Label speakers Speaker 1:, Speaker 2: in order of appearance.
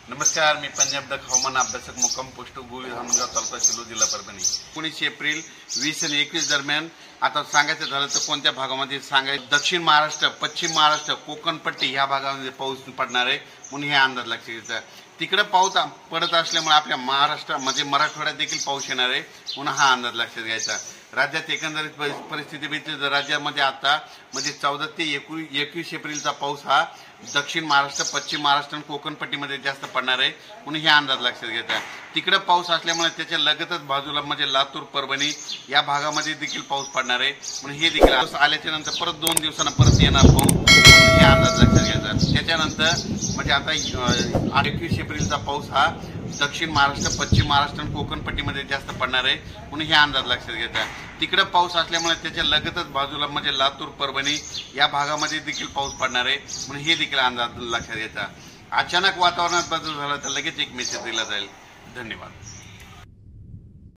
Speaker 1: नमस्कार, मी पंजाब डक हवामान अभ्यासक मुक्काम पोस्ट गोवी धामणगाव तालुका शिलो जिल्हा परभणी। 19 एप्रिल 20 आणि 21 दरम्यान आता सांगायचं झालं तर कोणत्या भागामध्ये सांगायचं, दक्षिण महाराष्ट्र, पश्चिम महाराष्ट्र, कोकण पट्टी ह्या भागामध्ये पाऊस पडणार आहे म्हणून हे अंदाज लक्षात घ्यायचा। तिकडे पाऊस पडत असल्यामुळे आपल्या महाराष्ट्रामध्ये मराठवाड्यात देखील पाऊस येणार आहे म्हणून हा अंदाज लक्षात घ्यायचा। राज्यात एकंदरीत परिस्थिती बघितली राज्यामध्ये आता म्हणजे 14 ते 21 एप्रिलचा पाऊस हा दक्षिण महाराष्ट्र, पश्चिम महाराष्ट्र आणि कोकण पट्टीमध्ये जास्त पडणार आहे म्हणून हे अंदाज लक्षात घ्यायचा। तिकडे पाऊस असल्यामुळे त्याच्या लगतच बाजूला म्हणजे लातूर, परभणी या भागामध्ये देखील पाऊस पडणार आहे म्हणून हे देखील पाऊस आल्याच्या नंतर परत 2 दिवसांना परत येणार पाऊस हे अंदाज लक्षात घ्यायचा। त्याच्यानंतर म्हणजे आता 21 एप्रिलचा पाऊस हा दक्षिण महाराष्ट्र, पश्चिम महाराष्ट्र आणि कोकण पट्टीमध्ये जास्त पडणार आहे म्हणून हे अंदाज लक्षात घ्यायचा। तिकडे पाऊस असल्यामुळे त्याच्या लगतच बाजूला म्हणजे लातूर, परभणी या भागामध्ये देखील पाऊस पडणार आहे म्हणून हे देखील अंदाज लक्षात घ्यायचा। अचानक वातावरणात बदल झाला तर लगेच एक मेसेज दिला जाईल। धन्यवाद।